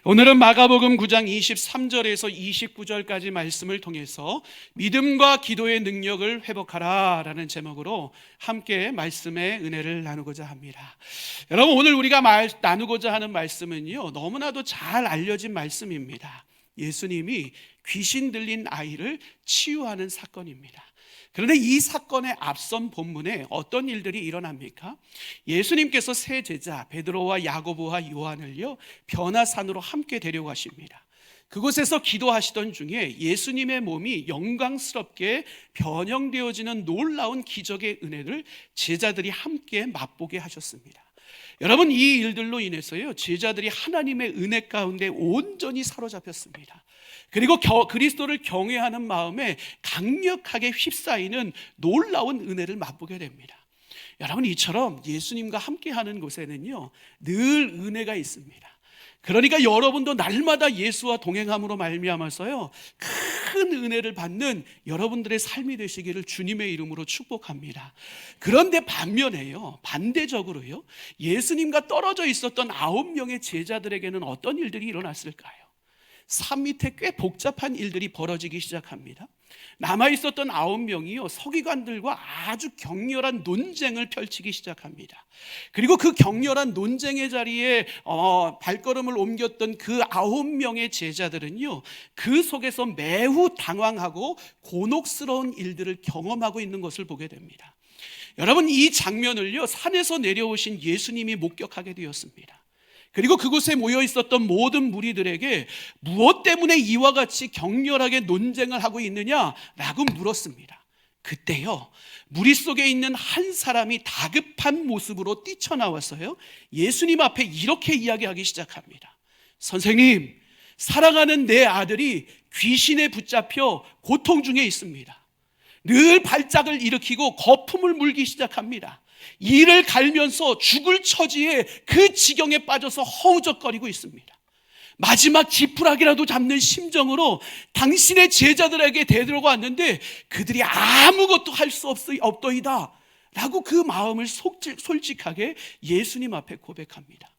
오늘은 마가복음 9장 23절에서 29절까지 말씀을 통해서 믿음과 기도의 능력을 회복하라 라는 제목으로 함께 말씀의 은혜를 나누고자 합니다. 여러분, 오늘 우리가 나누고자 하는 말씀은요, 너무나도 잘 알려진 말씀입니다. 예수님이 귀신 들린 아이를 치유하는 사건입니다. 그런데 이 사건의 앞선 본문에 어떤 일들이 일어납니까? 예수님께서 세 제자 베드로와 야고보와 요한을요, 변화산으로 함께 데려가십니다. 그곳에서 기도하시던 중에 예수님의 몸이 영광스럽게 변형되어지는 놀라운 기적의 은혜를 제자들이 함께 맛보게 하셨습니다. 여러분, 이 일들로 인해서요, 제자들이 하나님의 은혜 가운데 온전히 사로잡혔습니다. 그리고 그리스도를 경외하는 마음에 강력하게 휩싸이는 놀라운 은혜를 맛보게 됩니다. 여러분, 이처럼 예수님과 함께하는 곳에는요, 늘 은혜가 있습니다. 그러니까 여러분도 날마다 예수와 동행함으로 말미암아서요, 큰 은혜를 받는 여러분들의 삶이 되시기를 주님의 이름으로 축복합니다. 그런데 반대적으로요, 예수님과 떨어져 있었던 9명의 제자들에게는 어떤 일들이 일어났을까요? 산 밑에 꽤 복잡한 일들이 벌어지기 시작합니다. 남아있었던 9명이요, 서기관들과 아주 격렬한 논쟁을 펼치기 시작합니다. 그리고 그 격렬한 논쟁의 자리에 발걸음을 옮겼던 그 9명의 제자들은요, 그 속에서 매우 당황하고 곤혹스러운 일들을 경험하고 있는 것을 보게 됩니다. 여러분, 이 장면을요, 산에서 내려오신 예수님이 목격하게 되었습니다. 그리고 그곳에 모여 있었던 모든 무리들에게 무엇 때문에 이와 같이 격렬하게 논쟁을 하고 있느냐라고 물었습니다. 그때요, 무리 속에 있는 한 사람이 다급한 모습으로 뛰쳐나와서요, 예수님 앞에 이렇게 이야기하기 시작합니다. 선생님, 사랑하는 내 아들이 귀신에 붙잡혀 고통 중에 있습니다. 늘 발작을 일으키고 거품을 물기 시작합니다. 이를 갈면서 죽을 처지에 그 지경에 빠져서 허우적거리고 있습니다. 마지막 지푸라기라도 잡는 심정으로 당신의 제자들에게 데려갔는데 그들이 아무것도 할 수 없더이다 라고 그 마음을 솔직하게 예수님 앞에 고백합니다.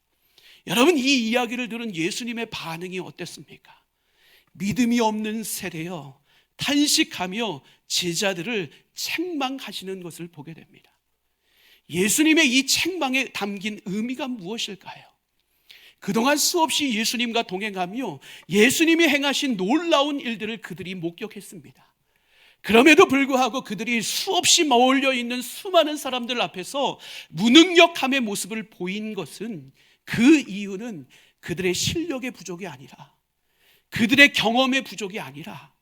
여러분, 이 이야기를 들은 예수님의 반응이 어땠습니까? 믿음이 없는 세대여, 탄식하며 제자들을 책망하시는 것을 보게 됩니다. 예수님의 이 책망에 담긴 의미가 무엇일까요? 그동안 수없이 예수님과 동행하며 예수님이 행하신 놀라운 일들을 그들이 목격했습니다. 그럼에도 불구하고 그들이 수없이 몰려 있는 수많은 사람들 앞에서 무능력함의 모습을 보인 것은, 그 이유는 그들의 실력의 부족이 아니라, 그들의 경험의 부족이 아니라,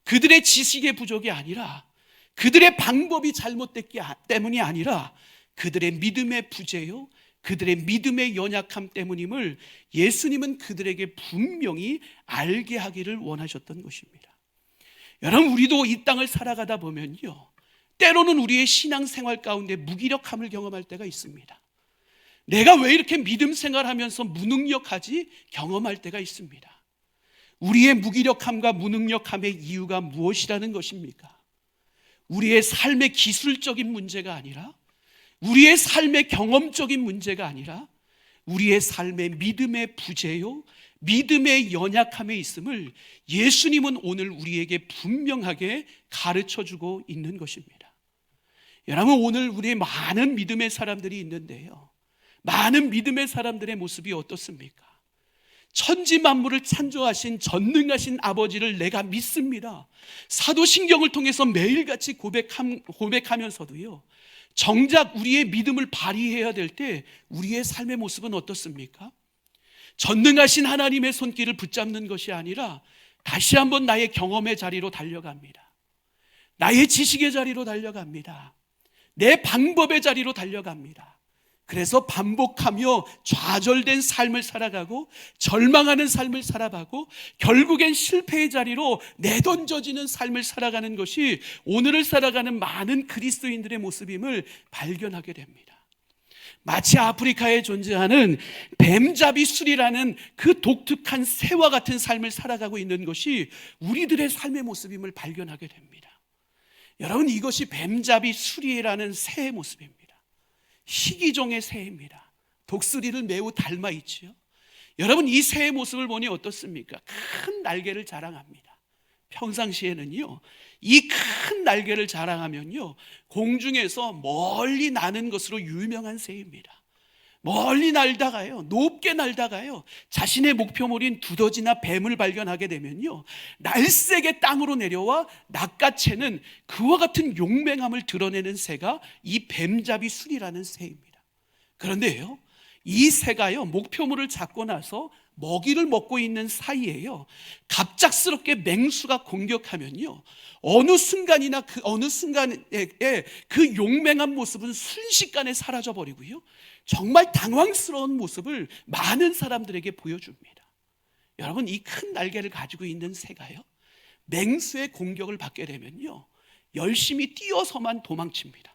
그들의 지식의 부족이 아니라, 그들의 방법이 잘못됐기 때문이 아니라 그들의 믿음의 부재요, 그들의 믿음의 연약함 때문임을 예수님은 그들에게 분명히 알게 하기를 원하셨던 것입니다. 여러분, 우리도 이 땅을 살아가다 보면요, 때로는 우리의 신앙생활 가운데 무기력함을 경험할 때가 있습니다. 내가 왜 이렇게 믿음 생활하면서 무능력하지? 경험할 때가 있습니다. 우리의 무기력함과 무능력함의 이유가 무엇이라는 것입니까? 우리의 삶의 기술적인 문제가 아니라, 우리의 삶의 경험적인 문제가 아니라 우리의 삶의 믿음의 부재요, 믿음의 연약함에 있음을 예수님은 오늘 우리에게 분명하게 가르쳐주고 있는 것입니다. 여러분, 오늘 우리의 많은 믿음의 사람들이 있는데요, 많은 믿음의 사람들의 모습이 어떻습니까? 천지 만물을 창조하신 전능하신 아버지를 내가 믿습니다, 사도신경을 통해서 매일같이 고백하면서도요, 정작 우리의 믿음을 발휘해야 될 때 우리의 삶의 모습은 어떻습니까? 전능하신 하나님의 손길을 붙잡는 것이 아니라 다시 한번 나의 경험의 자리로 달려갑니다. 나의 지식의 자리로 달려갑니다. 내 방법의 자리로 달려갑니다. 그래서 반복하며 좌절된 삶을 살아가고 절망하는 삶을 살아가고 결국엔 실패의 자리로 내던져지는 삶을 살아가는 것이 오늘을 살아가는 많은 그리스도인들의 모습임을 발견하게 됩니다. 마치 아프리카에 존재하는 뱀잡이 술이라는 그 독특한 새와 같은 삶을 살아가고 있는 것이 우리들의 삶의 모습임을 발견하게 됩니다. 여러분, 이것이 뱀잡이 술이라는 새의 모습입니다. 희귀종의 새입니다. 독수리를 매우 닮아 있지요. 여러분, 이 새의 모습을 보니 어떻습니까? 큰 날개를 자랑합니다. 평상시에는요, 이 큰 날개를 자랑하면요, 공중에서 멀리 나는 것으로 유명한 새입니다. 멀리 날다가요, 높게 날다가요, 자신의 목표물인 두더지나 뱀을 발견하게 되면요, 날쌔게 땅으로 내려와 낚아채는 그와 같은 용맹함을 드러내는 새가 이 뱀잡이 순이라는 새입니다. 그런데요, 이 새가요, 목표물을 잡고 나서 먹이를 먹고 있는 사이에요, 갑작스럽게 맹수가 공격하면요, 어느 순간에 그 용맹한 모습은 순식간에 사라져 버리고요, 정말 당황스러운 모습을 많은 사람들에게 보여줍니다. 여러분, 이 큰 날개를 가지고 있는 새가요, 맹수의 공격을 받게 되면요, 열심히 뛰어서만 도망칩니다.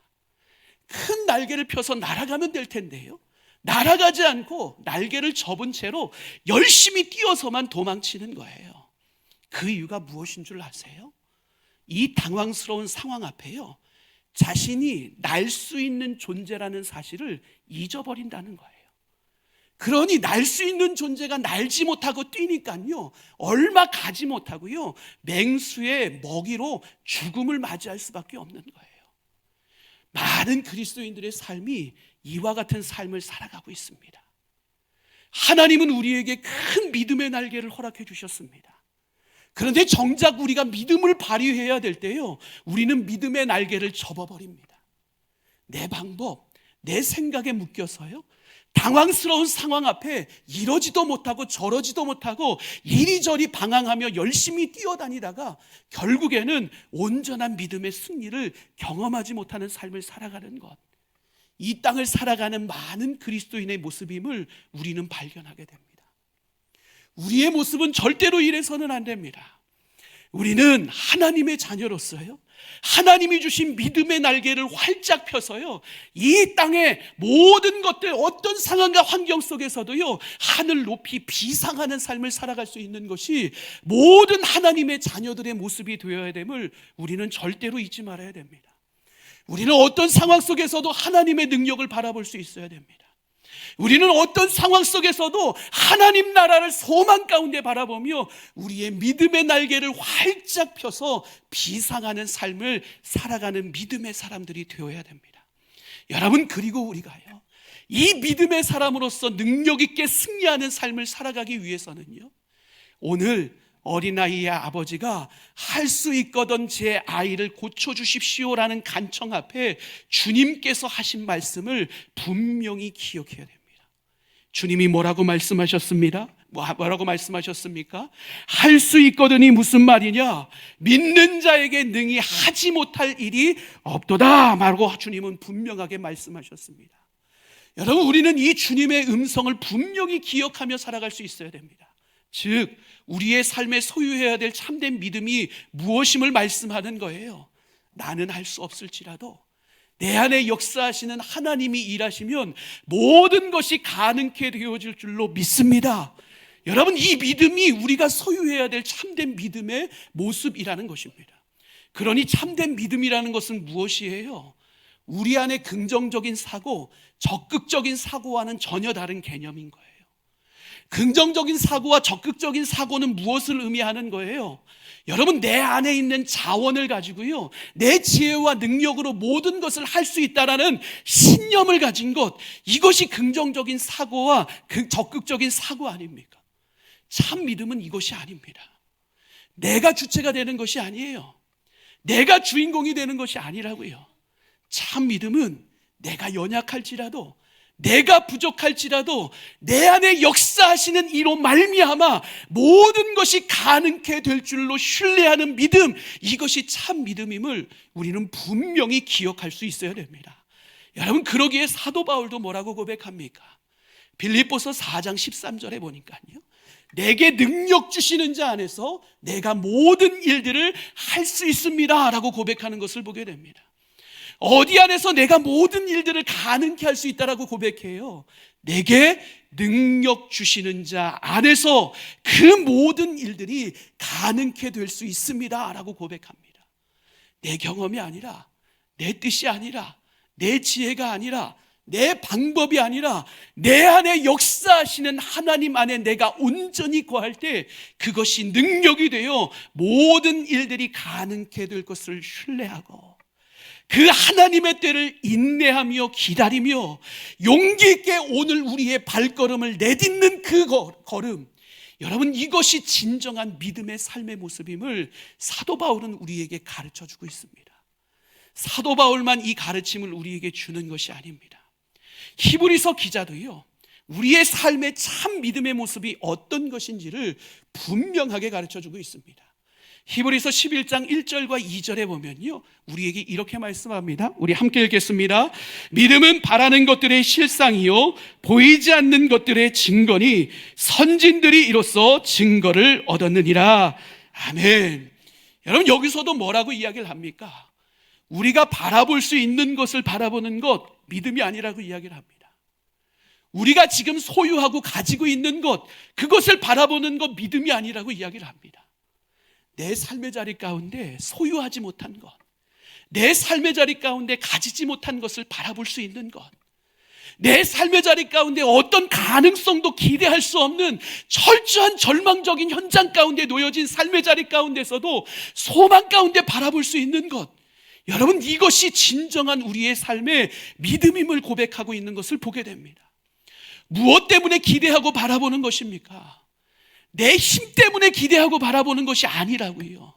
큰 날개를 펴서 날아가면 될 텐데요, 날아가지 않고 날개를 접은 채로 열심히 뛰어서만 도망치는 거예요. 그 이유가 무엇인 줄 아세요? 이 당황스러운 상황 앞에요, 자신이 날 수 있는 존재라는 사실을 잊어버린다는 거예요. 그러니 날 수 있는 존재가 날지 못하고 뛰니까요, 얼마 가지 못하고요, 맹수의 먹이로 죽음을 맞이할 수밖에 없는 거예요. 많은 그리스도인들의 삶이 이와 같은 삶을 살아가고 있습니다. 하나님은 우리에게 큰 믿음의 날개를 허락해 주셨습니다. 그런데 정작 우리가 믿음을 발휘해야 될 때요, 우리는 믿음의 날개를 접어버립니다. 내 방법, 내 생각에 묶여서요, 당황스러운 상황 앞에 이러지도 못하고 저러지도 못하고 이리저리 방황하며 열심히 뛰어다니다가 결국에는 온전한 믿음의 승리를 경험하지 못하는 삶을 살아가는 것, 이 땅을 살아가는 많은 그리스도인의 모습임을 우리는 발견하게 됩니다. 우리의 모습은 절대로 이래서는 안 됩니다. 우리는 하나님의 자녀로서요, 하나님이 주신 믿음의 날개를 활짝 펴서요, 이 땅의 모든 것들, 어떤 상황과 환경 속에서도요, 하늘 높이 비상하는 삶을 살아갈 수 있는 것이 모든 하나님의 자녀들의 모습이 되어야 됨을 우리는 절대로 잊지 말아야 됩니다. 우리는 어떤 상황 속에서도 하나님의 능력을 바라볼 수 있어야 됩니다. 우리는 어떤 상황 속에서도 하나님 나라를 소망 가운데 바라보며 우리의 믿음의 날개를 활짝 펴서 비상하는 삶을 살아가는 믿음의 사람들이 되어야 됩니다. 여러분, 그리고 우리가요, 이 믿음의 사람으로서 능력 있게 승리하는 삶을 살아가기 위해서는요, 오늘 어린아이의 아버지가 할 수 있거든 제 아이를 고쳐주십시오라는 간청 앞에 주님께서 하신 말씀을 분명히 기억해야 됩니다. 주님이 뭐라고 말씀하셨습니다? 뭐라고 말씀하셨습니까? 할 수 있거든이 무슨 말이냐? 믿는 자에게 능히 하지 못할 일이 없도다 라고 주님은 분명하게 말씀하셨습니다. 여러분, 우리는 이 주님의 음성을 분명히 기억하며 살아갈 수 있어야 됩니다. 즉, 우리의 삶에 소유해야 될 참된 믿음이 무엇임을 말씀하는 거예요. 나는 할 수 없을지라도 내 안에 역사하시는 하나님이 일하시면 모든 것이 가능케 되어질 줄로 믿습니다. 여러분, 이 믿음이 우리가 소유해야 될 참된 믿음의 모습이라는 것입니다. 그러니 참된 믿음이라는 것은 무엇이에요? 우리 안에 긍정적인 사고, 적극적인 사고와는 전혀 다른 개념인 거예요. 긍정적인 사고와 적극적인 사고는 무엇을 의미하는 거예요? 여러분, 내 안에 있는 자원을 가지고요, 내 지혜와 능력으로 모든 것을 할 수 있다라는 신념을 가진 것, 이것이 긍정적인 사고와 적극적인 사고 아닙니까? 참 믿음은 이것이 아닙니다. 내가 주체가 되는 것이 아니에요. 내가 주인공이 되는 것이 아니라고요. 참 믿음은 내가 연약할지라도, 내가 부족할지라도 내 안에 역사하시는 이로 말미암아 모든 것이 가능케 될 줄로 신뢰하는 믿음, 이것이 참 믿음임을 우리는 분명히 기억할 수 있어야 됩니다. 여러분, 그러기에 사도 바울도 뭐라고 고백합니까? 빌립보서 4장 13절에 보니까요, 내게 능력 주시는 자 안에서 내가 모든 일들을 할 수 있습니다 라고 고백하는 것을 보게 됩니다. 어디 안에서 내가 모든 일들을 가능케 할 수 있다라고 고백해요? 내게 능력 주시는 자 안에서 그 모든 일들이 가능케 될 수 있습니다 라고 고백합니다. 내 경험이 아니라, 내 뜻이 아니라, 내 지혜가 아니라, 내 방법이 아니라 내 안에 역사하시는 하나님 안에 내가 온전히 거할 때 그것이 능력이 되어 모든 일들이 가능케 될 것을 신뢰하고 그 하나님의 때를 인내하며 기다리며 용기 있게 오늘 우리의 발걸음을 내딛는 그 걸음, 여러분, 이것이 진정한 믿음의 삶의 모습임을 사도 바울은 우리에게 가르쳐주고 있습니다. 사도 바울만 이 가르침을 우리에게 주는 것이 아닙니다. 히브리서 기자도요, 우리의 삶의 참 믿음의 모습이 어떤 것인지를 분명하게 가르쳐주고 있습니다. 히브리서 11장 1절과 2절에 보면요, 우리에게 이렇게 말씀합니다. 우리 함께 읽겠습니다. 믿음은 바라는 것들의 실상이요 보이지 않는 것들의 증거니 선진들이 이로써 증거를 얻었느니라. 아멘. 여러분, 여기서도 뭐라고 이야기를 합니까? 우리가 바라볼 수 있는 것을 바라보는 것, 믿음이 아니라고 이야기를 합니다. 우리가 지금 소유하고 가지고 있는 것, 그것을 바라보는 것 믿음이 아니라고 이야기를 합니다. 내 삶의 자리 가운데 소유하지 못한 것, 내 삶의 자리 가운데 가지지 못한 것을 바라볼 수 있는 것, 내 삶의 자리 가운데 어떤 가능성도 기대할 수 없는 철저한 절망적인 현장 가운데 놓여진 삶의 자리 가운데서도 소망 가운데 바라볼 수 있는 것, 여러분, 이것이 진정한 우리의 삶의 믿음임을 고백하고 있는 것을 보게 됩니다. 무엇 때문에 기대하고 바라보는 것입니까? 내 힘 때문에 기대하고 바라보는 것이 아니라고요.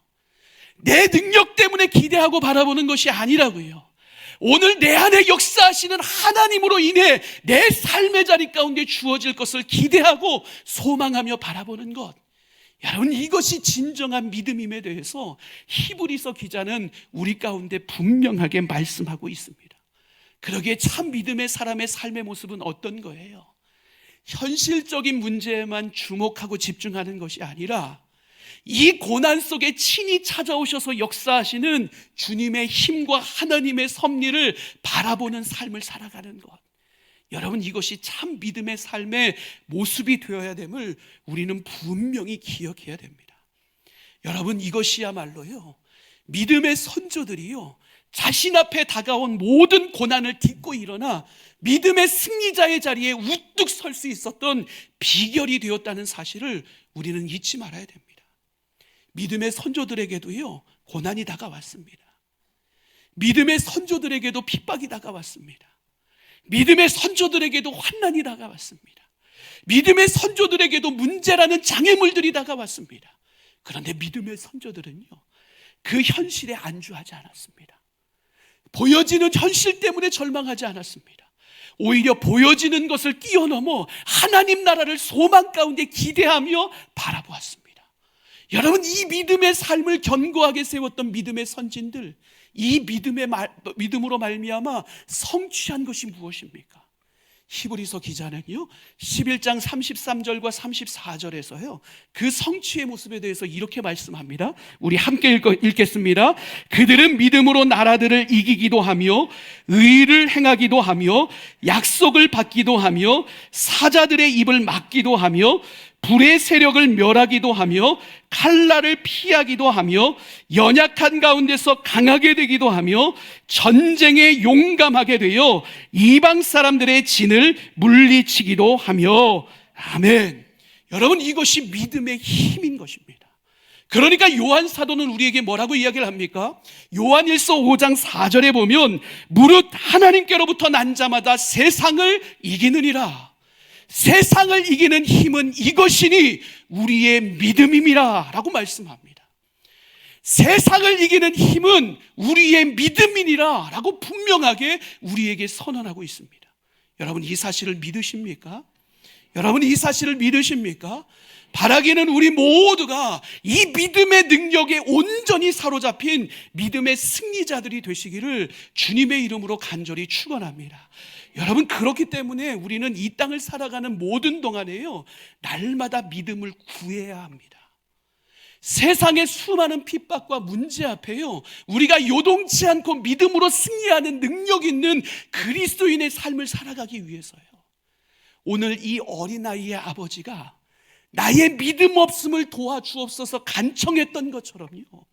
내 능력 때문에 기대하고 바라보는 것이 아니라고요. 오늘 내 안에 역사하시는 하나님으로 인해 내 삶의 자리 가운데 주어질 것을 기대하고 소망하며 바라보는 것, 여러분, 이것이 진정한 믿음임에 대해서 히브리서 기자는 우리 가운데 분명하게 말씀하고 있습니다. 그러기에 참 믿음의 사람의 삶의 모습은 어떤 거예요? 현실적인 문제에만 주목하고 집중하는 것이 아니라 이 고난 속에 친히 찾아오셔서 역사하시는 주님의 힘과 하나님의 섭리를 바라보는 삶을 살아가는 것, 여러분, 이것이 참 믿음의 삶의 모습이 되어야 됨을 우리는 분명히 기억해야 됩니다. 여러분, 이것이야말로요, 믿음의 선조들이요, 자신 앞에 다가온 모든 고난을 딛고 일어나 믿음의 승리자의 자리에 우뚝 설 수 있었던 비결이 되었다는 사실을 우리는 잊지 말아야 됩니다. 믿음의 선조들에게도요, 고난이 다가왔습니다. 믿음의 선조들에게도 핍박이 다가왔습니다. 믿음의 선조들에게도 환난이 다가왔습니다. 믿음의 선조들에게도 문제라는 장애물들이 다가왔습니다. 그런데 믿음의 선조들은요, 그 현실에 안주하지 않았습니다. 보여지는 현실 때문에 절망하지 않았습니다. 오히려 보여지는 것을 뛰어넘어 하나님 나라를 소망 가운데 기대하며 바라보았습니다. 여러분, 이 믿음의 삶을 견고하게 세웠던 믿음의 선진들, 이 믿음으로 말미암아 성취한 것이 무엇입니까? 히브리서 기자는요, 11장 33절과 34절에서요, 그 성취의 모습에 대해서 이렇게 말씀합니다. 우리 함께 읽겠습니다. 그들은 믿음으로 나라들을 이기기도 하며 의를 행하기도 하며 약속을 받기도 하며 사자들의 입을 막기도 하며 불의 세력을 멸하기도 하며 칼날을 피하기도 하며 연약한 가운데서 강하게 되기도 하며 전쟁에 용감하게 되어 이방 사람들의 진을 물리치기도 하며. 아멘. 여러분, 이것이 믿음의 힘인 것입니다. 그러니까 요한 사도는 우리에게 뭐라고 이야기를 합니까? 요한일서 5장 4절에 보면 무릇 하나님께로부터 난 자마다 세상을 이기느니라. 세상을 이기는 힘은 이것이니 우리의 믿음임이라 라고 말씀합니다. 세상을 이기는 힘은 우리의 믿음이니라 라고 분명하게 우리에게 선언하고 있습니다. 여러분, 이 사실을 믿으십니까? 여러분, 이 사실을 믿으십니까? 바라기는 우리 모두가 이 믿음의 능력에 온전히 사로잡힌 믿음의 승리자들이 되시기를 주님의 이름으로 간절히 축원합니다. 여러분, 그렇기 때문에 우리는 이 땅을 살아가는 모든 동안에요, 날마다 믿음을 구해야 합니다. 세상의 수많은 핍박과 문제 앞에요, 우리가 요동치 않고 믿음으로 승리하는 능력 있는 그리스도인의 삶을 살아가기 위해서요, 오늘 이 어린아이의 아버지가 나의 믿음 없음을 도와주옵소서 간청했던 것처럼요,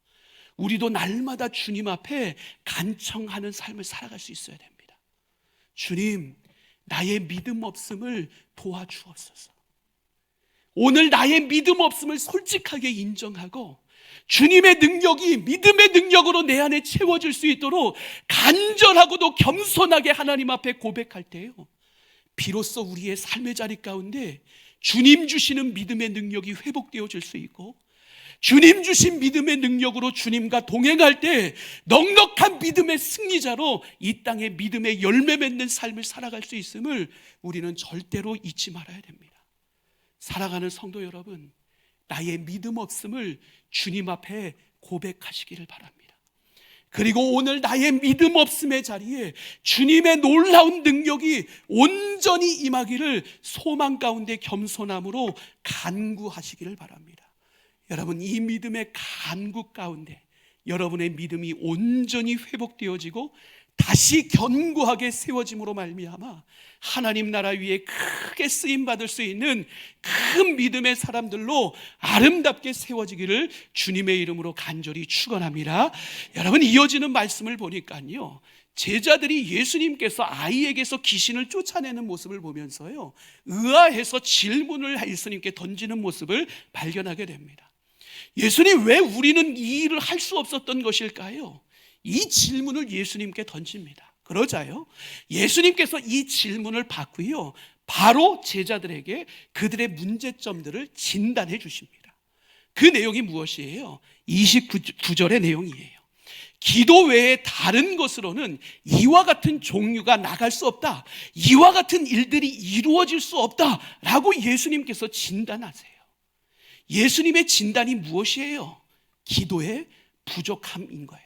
우리도 날마다 주님 앞에 간청하는 삶을 살아갈 수 있어야 됩니다. 주님, 나의 믿음 없음을 도와주옵소서. 오늘 나의 믿음 없음을 솔직하게 인정하고 주님의 능력이 믿음의 능력으로 내 안에 채워질 수 있도록 간절하고도 겸손하게 하나님 앞에 고백할 때요, 비로소 우리의 삶의 자리 가운데 주님 주시는 믿음의 능력이 회복되어질 수 있고, 주님 주신 믿음의 능력으로 주님과 동행할 때 넉넉한 믿음의 승리자로 이 땅에 믿음의 열매 맺는 삶을 살아갈 수 있음을 우리는 절대로 잊지 말아야 됩니다. 사랑하는 성도 여러분, 나의 믿음 없음을 주님 앞에 고백하시기를 바랍니다. 그리고 오늘 나의 믿음 없음의 자리에 주님의 놀라운 능력이 온전히 임하기를 소망 가운데 겸손함으로 간구하시기를 바랍니다. 여러분, 이 믿음의 간구 가운데 여러분의 믿음이 온전히 회복되어지고 다시 견고하게 세워짐으로 말미암아 하나님 나라 위에 크게 쓰임받을 수 있는 큰 믿음의 사람들로 아름답게 세워지기를 주님의 이름으로 간절히 축원합니다. 여러분, 이어지는 말씀을 보니까요, 제자들이 예수님께서 아이에게서 귀신을 쫓아내는 모습을 보면서요, 의아해서 질문을 예수님께 던지는 모습을 발견하게 됩니다. 예수님, 왜 우리는 이 일을 할 수 없었던 것일까요? 이 질문을 예수님께 던집니다. 그러자요, 예수님께서 이 질문을 받고요, 바로 제자들에게 그들의 문제점들을 진단해 주십니다. 그 내용이 무엇이에요? 29절의 내용이에요. 기도 외에 다른 것으로는 이와 같은 종류가 나갈 수 없다, 이와 같은 일들이 이루어질 수 없다 라고 예수님께서 진단하세요. 예수님의 진단이 무엇이에요? 기도의 부족함인 거예요.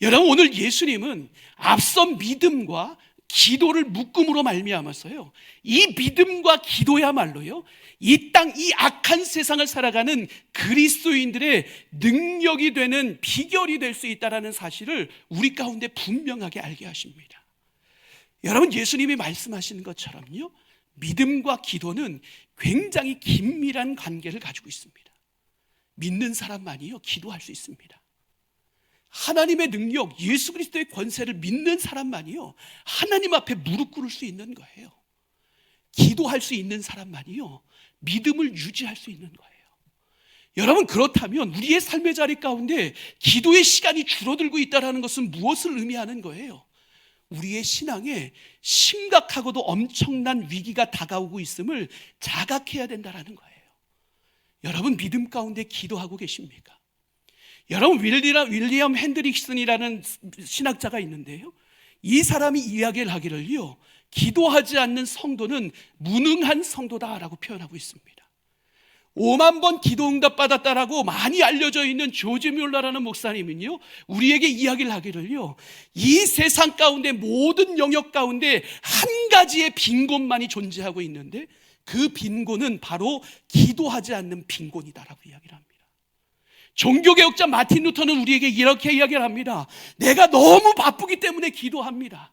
여러분, 오늘 예수님은 앞서 믿음과 기도를 묶음으로 말미암았어요, 이 믿음과 기도야말로요, 이 땅, 이 악한 세상을 살아가는 그리스도인들의 능력이 되는 비결이 될 수 있다는 사실을 우리 가운데 분명하게 알게 하십니다. 여러분, 예수님이 말씀하시는 것처럼요, 믿음과 기도는 굉장히 긴밀한 관계를 가지고 있습니다. 믿는 사람만이요, 기도할 수 있습니다. 하나님의 능력, 예수 그리스도의 권세를 믿는 사람만이요, 하나님 앞에 무릎 꿇을 수 있는 거예요. 기도할 수 있는 사람만이요, 믿음을 유지할 수 있는 거예요. 여러분, 그렇다면 우리의 삶의 자리 가운데 기도의 시간이 줄어들고 있다는 것은 무엇을 의미하는 거예요? 우리의 신앙에 심각하고도 엄청난 위기가 다가오고 있음을 자각해야 된다는 거예요. 여러분, 믿음 가운데 기도하고 계십니까? 여러분, 윌리엄 핸드릭슨이라는 신학자가 있는데요, 이 사람이 이야기를 하기를요, 기도하지 않는 성도는 무능한 성도다라고 표현하고 있습니다. 5만 번 기도 응답 받았다라고 많이 알려져 있는 조지 뮬러라는 목사님은요, 우리에게 이야기를 하기를요, 이 세상 가운데 모든 영역 가운데 한 가지의 빈곤만이 존재하고 있는데 그 빈곤은 바로 기도하지 않는 빈곤이다라고 이야기를 합니다. 종교개혁자 마틴 루터는 우리에게 이렇게 이야기를 합니다. 내가 너무 바쁘기 때문에 기도합니다.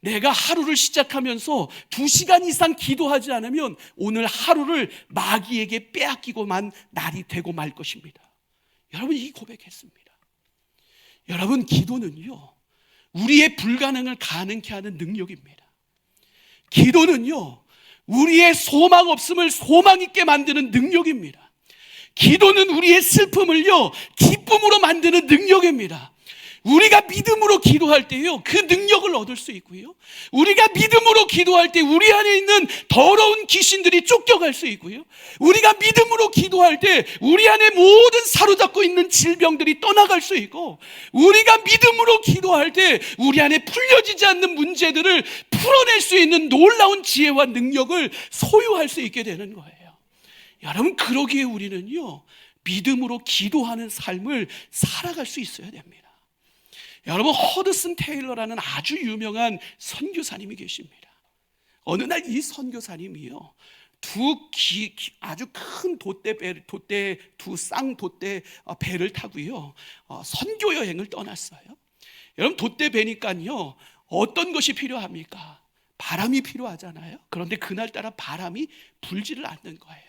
내가 하루를 시작하면서 2시간 이상 기도하지 않으면 오늘 하루를 마귀에게 빼앗기고만 날이 되고 말 것입니다. 여러분, 이 고백했습니다. 여러분, 기도는요, 우리의 불가능을 가능케 하는 능력입니다. 기도는요, 우리의 소망 없음을 소망 있게 만드는 능력입니다. 기도는 우리의 슬픔을요, 기쁨으로 만드는 능력입니다. 우리가 믿음으로 기도할 때요, 그 능력을 얻을 수 있고요, 우리가 믿음으로 기도할 때 우리 안에 있는 더러운 귀신들이 쫓겨갈 수 있고요, 우리가 믿음으로 기도할 때 우리 안에 모든 사로잡고 있는 질병들이 떠나갈 수 있고, 우리가 믿음으로 기도할 때 우리 안에 풀려지지 않는 문제들을 풀어낼 수 있는 놀라운 지혜와 능력을 소유할 수 있게 되는 거예요. 여러분, 그러기에 우리는요, 믿음으로 기도하는 삶을 살아갈 수 있어야 됩니다. 여러분, 허드슨 테일러라는 아주 유명한 선교사님이 계십니다. 어느 날 이 선교사님이요, 아주 큰 두 쌍돛대 배를 타고요, 선교 여행을 떠났어요. 여러분, 돛대 배니까요, 어떤 것이 필요합니까? 바람이 필요하잖아요. 그런데 그날따라 바람이 불지를 않는 거예요.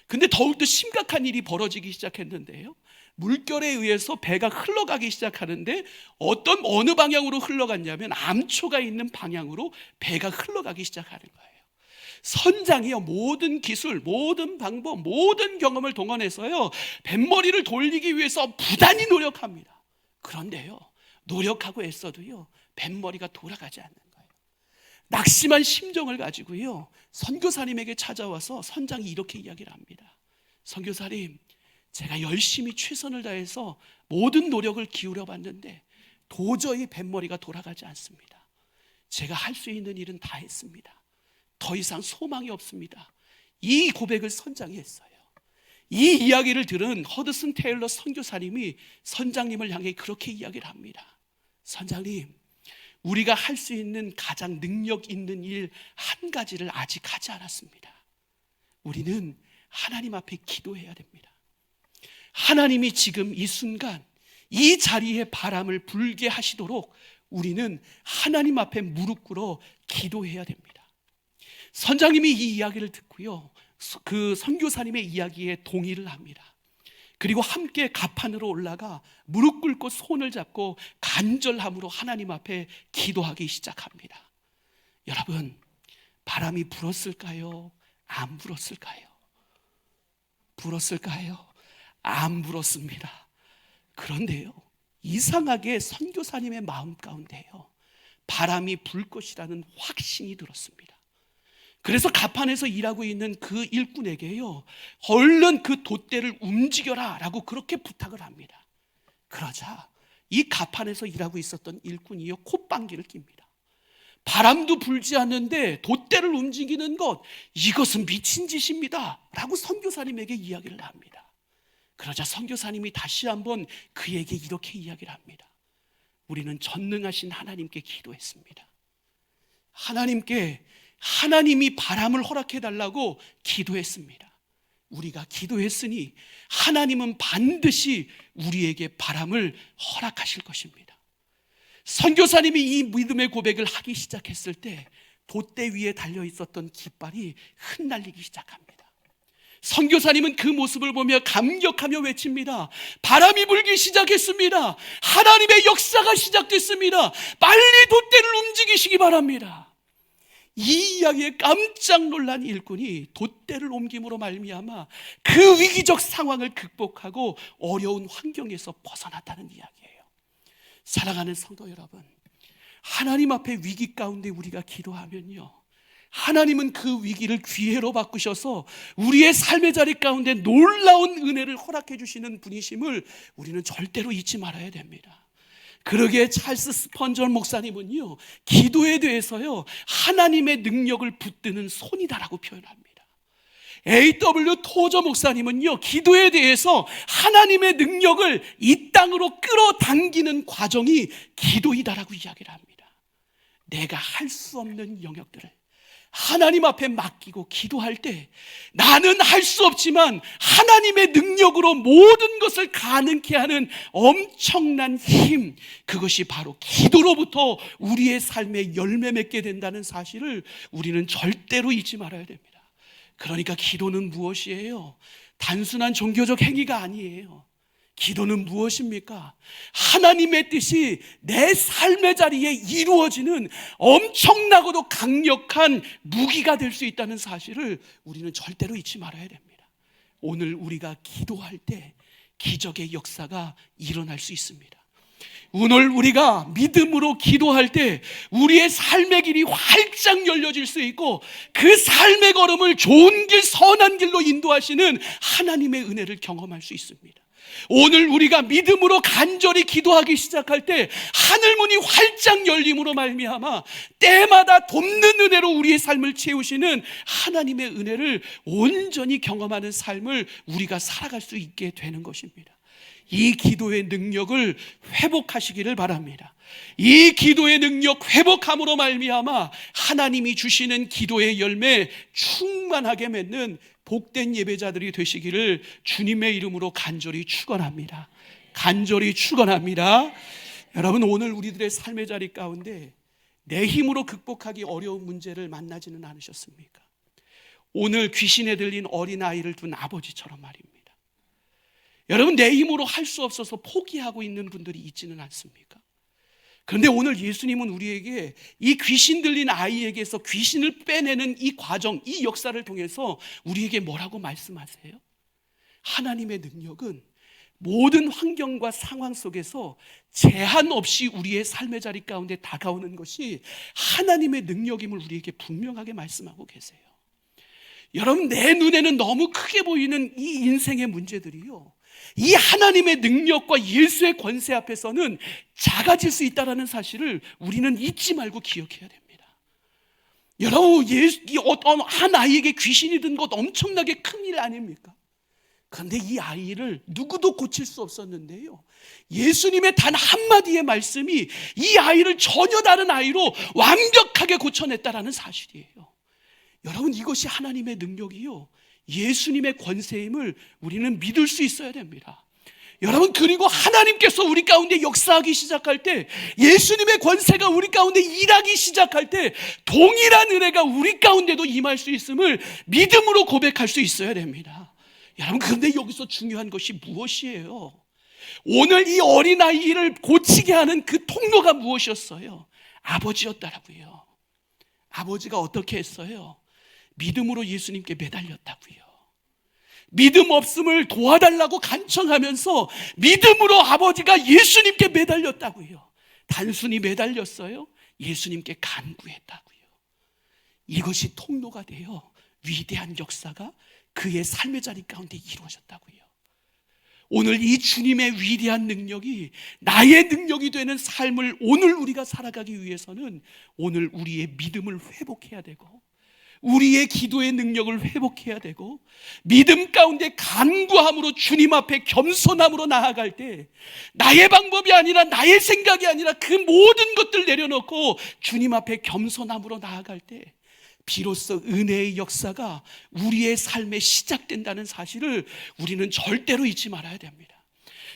근데 더욱더 심각한 일이 벌어지기 시작했는데요, 물결에 의해서 배가 흘러가기 시작하는데 어느 방향으로 흘러갔냐면 암초가 있는 방향으로 배가 흘러가기 시작하는 거예요. 선장이요, 모든 기술, 모든 방법, 모든 경험을 동원해서요, 뱃머리를 돌리기 위해서 부단히 노력합니다. 그런데요, 노력하고 애써도요, 뱃머리가 돌아가지 않는 거예요. 낙심한 심정을 가지고요, 선교사님에게 찾아와서 선장이 이렇게 이야기를 합니다. 선교사님, 제가 열심히 최선을 다해서 모든 노력을 기울여 봤는데 도저히 뱃머리가 돌아가지 않습니다. 제가 할 수 있는 일은 다 했습니다. 더 이상 소망이 없습니다. 이 고백을 선장이 했어요. 이 이야기를 들은 허드슨 테일러 선교사님이 선장님을 향해 그렇게 이야기를 합니다. 선장님, 우리가 할 수 있는 가장 능력 있는 일 한 가지를 아직 하지 않았습니다. 우리는 하나님 앞에 기도해야 됩니다. 하나님이 지금 이 순간 이 자리에 바람을 불게 하시도록 우리는 하나님 앞에 무릎 꿇어 기도해야 됩니다. 선장님이 이 이야기를 듣고요, 그 선교사님의 이야기에 동의를 합니다. 그리고 함께 가판으로 올라가 무릎 꿇고 손을 잡고 간절함으로 하나님 앞에 기도하기 시작합니다. 여러분, 바람이 불었을까요? 안 불었을까요? 불었을까요? 안 불었습니다. 그런데요, 이상하게 선교사님의 마음 가운데요, 바람이 불 것이라는 확신이 들었습니다. 그래서 가판에서 일하고 있는 그 일꾼에게요, 얼른 그 돛대를 움직여라 라고 그렇게 부탁을 합니다. 그러자 이 가판에서 일하고 있었던 일꾼이요, 콧방귀를 낍니다. 바람도 불지 않는데 돛대를 움직이는 것, 이것은 미친 짓입니다 라고 선교사님에게 이야기를 합니다. 그러자 선교사님이 다시 한번 그에게 이렇게 이야기를 합니다. 우리는 전능하신 하나님께 기도했습니다. 하나님이 바람을 허락해 달라고 기도했습니다. 우리가 기도했으니 하나님은 반드시 우리에게 바람을 허락하실 것입니다. 선교사님이 이 믿음의 고백을 하기 시작했을 때 돛대 위에 달려 있었던 깃발이 흩날리기 시작합니다. 선교사님은 그 모습을 보며 감격하며 외칩니다. 바람이 불기 시작했습니다. 하나님의 역사가 시작됐습니다. 빨리 돛대를 움직이시기 바랍니다. 이 이야기에 깜짝 놀란 일꾼이 돛대를 옮김으로 말미암아 그 위기적 상황을 극복하고 어려운 환경에서 벗어났다는 이야기예요. 사랑하는 성도 여러분, 하나님 앞에 위기 가운데 우리가 기도하면요, 하나님은 그 위기를 기회로 바꾸셔서 우리의 삶의 자리 가운데 놀라운 은혜를 허락해 주시는 분이심을 우리는 절대로 잊지 말아야 됩니다. 그러기에 찰스 스펀전 목사님은요, 기도에 대해서요, 하나님의 능력을 붙드는 손이다라고 표현합니다. A.W. 토저 목사님은요, 기도에 대해서 하나님의 능력을 이 땅으로 끌어당기는 과정이 기도이다라고 이야기를 합니다. 내가 할 수 없는 영역들을 하나님 앞에 맡기고 기도할 때 나는 할 수 없지만 하나님의 능력으로 모든 것을 가능케 하는 엄청난 힘, 그것이 바로 기도로부터 우리의 삶에 열매 맺게 된다는 사실을 우리는 절대로 잊지 말아야 됩니다. 그러니까 기도는 무엇이에요? 단순한 종교적 행위가 아니에요. 기도는 무엇입니까? 하나님의 뜻이 내 삶의 자리에 이루어지는 엄청나고도 강력한 무기가 될 수 있다는 사실을 우리는 절대로 잊지 말아야 됩니다. 오늘 우리가 기도할 때 기적의 역사가 일어날 수 있습니다. 오늘 우리가 믿음으로 기도할 때 우리의 삶의 길이 활짝 열려질 수 있고 그 삶의 걸음을 좋은 길, 선한 길로 인도하시는 하나님의 은혜를 경험할 수 있습니다. 오늘 우리가 믿음으로 간절히 기도하기 시작할 때 하늘문이 활짝 열림으로 말미암아 때마다 돕는 은혜로 우리의 삶을 채우시는 하나님의 은혜를 온전히 경험하는 삶을 우리가 살아갈 수 있게 되는 것입니다. 이 기도의 능력을 회복하시기를 바랍니다. 이 기도의 능력 회복함으로 말미암아 하나님이 주시는 기도의 열매 충만하게 맺는 복된 예배자들이 되시기를 주님의 이름으로 간절히 축원합니다. 간절히 축원합니다. 여러분, 오늘 우리들의 삶의 자리 가운데 내 힘으로 극복하기 어려운 문제를 만나지는 않으셨습니까? 오늘 귀신에 들린 어린아이를 둔 아버지처럼 말입니다. 여러분, 내 힘으로 할 수 없어서 포기하고 있는 분들이 있지는 않습니까? 그런데 오늘 예수님은 우리에게 이 귀신 들린 아이에게서 귀신을 빼내는 이 과정, 이 역사를 통해서 우리에게 뭐라고 말씀하세요? 하나님의 능력은 모든 환경과 상황 속에서 제한 없이 우리의 삶의 자리 가운데 다가오는 것이 하나님의 능력임을 우리에게 분명하게 말씀하고 계세요. 여러분, 내 눈에는 너무 크게 보이는 이 인생의 문제들이요, 이 하나님의 능력과 예수의 권세 앞에서는 작아질 수 있다는 사실을 우리는 잊지 말고 기억해야 됩니다. 여러분, 한 아이에게 귀신이 든 것 엄청나게 큰일 아닙니까? 그런데 이 아이를 누구도 고칠 수 없었는데요, 예수님의 단 한마디의 말씀이 이 아이를 전혀 다른 아이로 완벽하게 고쳐냈다는 사실이에요. 여러분, 이것이 하나님의 능력이요, 예수님의 권세임을 우리는 믿을 수 있어야 됩니다. 여러분, 그리고 하나님께서 우리 가운데 역사하기 시작할 때, 예수님의 권세가 우리 가운데 일하기 시작할 때 동일한 은혜가 우리 가운데도 임할 수 있음을 믿음으로 고백할 수 있어야 됩니다. 여러분, 그런데 여기서 중요한 것이 무엇이에요? 오늘 이 어린아이를 고치게 하는 그 통로가 무엇이었어요? 아버지였더라고요. 아버지가 어떻게 했어요? 믿음으로 예수님께 매달렸다고요. 믿음 없음을 도와달라고 간청하면서 믿음으로 아버지가 예수님께 매달렸다고요. 단순히 매달렸어요? 예수님께 간구했다고요. 이것이 통로가 되어 위대한 역사가 그의 삶의 자리 가운데 이루어졌다고요. 오늘 이 주님의 위대한 능력이 나의 능력이 되는 삶을 오늘 우리가 살아가기 위해서는 오늘 우리의 믿음을 회복해야 되고, 우리의 기도의 능력을 회복해야 되고, 믿음 가운데 간구함으로 주님 앞에 겸손함으로 나아갈 때 나의 방법이 아니라, 나의 생각이 아니라 그 모든 것들 내려놓고 주님 앞에 겸손함으로 나아갈 때 비로소 은혜의 역사가 우리의 삶에 시작된다는 사실을 우리는 절대로 잊지 말아야 됩니다.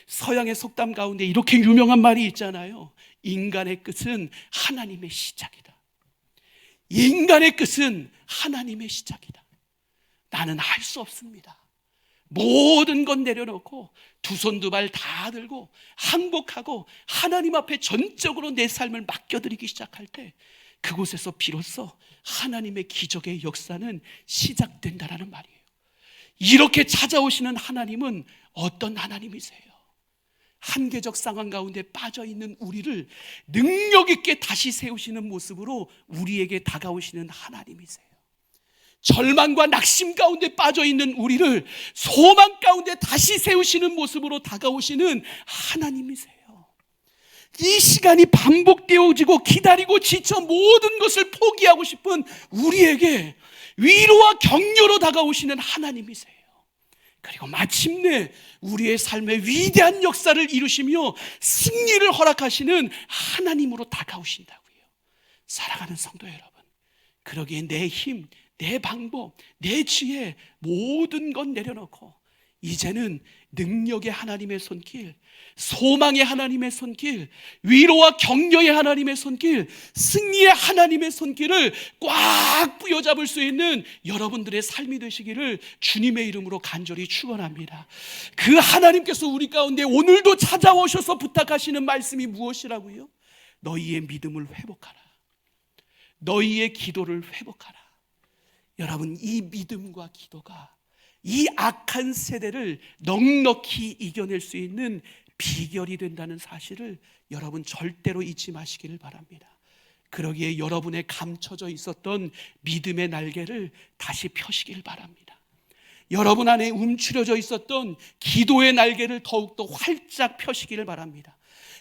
서양의 속담 가운데 이렇게 유명한 말이 있잖아요. 인간의 끝은 하나님의 시작이다. 인간의 끝은 하나님의 시작이다. 나는 할 수 없습니다. 모든 건 내려놓고 두 손 두 발 다 들고 항복하고 하나님 앞에 전적으로 내 삶을 맡겨드리기 시작할 때 그곳에서 비로소 하나님의 기적의 역사는 시작된다라는 말이에요. 이렇게 찾아오시는 하나님은 어떤 하나님이세요? 한계적 상황 가운데 빠져있는 우리를 능력 있게 다시 세우시는 모습으로 우리에게 다가오시는 하나님이세요. 절망과 낙심 가운데 빠져있는 우리를 소망 가운데 다시 세우시는 모습으로 다가오시는 하나님이세요. 이 시간이 반복되어지고 기다리고 지쳐 모든 것을 포기하고 싶은 우리에게 위로와 격려로 다가오시는 하나님이세요. 그리고 마침내 우리의 삶의 위대한 역사를 이루시며 승리를 허락하시는 하나님으로 다가오신다고요. 사랑하는 성도 여러분, 그러기에 내 힘, 내 방법, 내 지혜 모든 건 내려놓고 이제는 능력의 하나님의 손길, 소망의 하나님의 손길, 위로와 격려의 하나님의 손길, 승리의 하나님의 손길을 꽉 부여잡을 수 있는 여러분들의 삶이 되시기를 주님의 이름으로 간절히 축원합니다. 그 하나님께서 우리 가운데 오늘도 찾아오셔서 부탁하시는 말씀이 무엇이라고요? 너희의 믿음을 회복하라. 너희의 기도를 회복하라. 여러분, 이 믿음과 기도가 이 악한 세대를 넉넉히 이겨낼 수 있는 비결이 된다는 사실을 여러분 절대로 잊지 마시기를 바랍니다. 그러기에 여러분의 감춰져 있었던 믿음의 날개를 다시 펴시길 바랍니다. 여러분 안에 움츠려져 있었던 기도의 날개를 더욱더 활짝 펴시기를 바랍니다.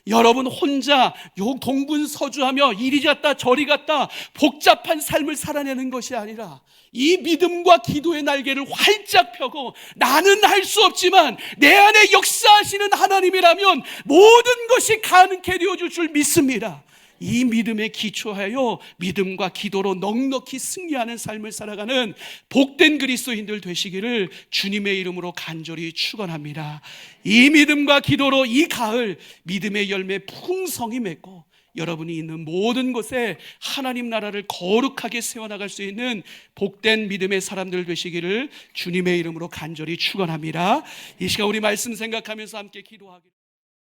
여러분 혼자 동분서주하며 이리 갔다 저리 갔다 복잡한 삶을 살아내는 것이 아니라 이 믿음과 기도의 날개를 활짝 펴고 나는 할 수 없지만 내 안에 역사하시는 하나님이라면 모든 것이 가능케 되어줄 줄 믿습니다. 이 믿음에 기초하여 믿음과 기도로 넉넉히 승리하는 삶을 살아가는 복된 그리스도인들 되시기를 주님의 이름으로 간절히 축원합니다. 이 믿음과 기도로 이 가을 믿음의 열매 풍성히 맺고 여러분이 있는 모든 곳에 하나님 나라를 거룩하게 세워나갈 수 있는 복된 믿음의 사람들 되시기를 주님의 이름으로 간절히 축원합니다. 이 시간 우리 말씀 생각하면서 함께 기도하겠습니다.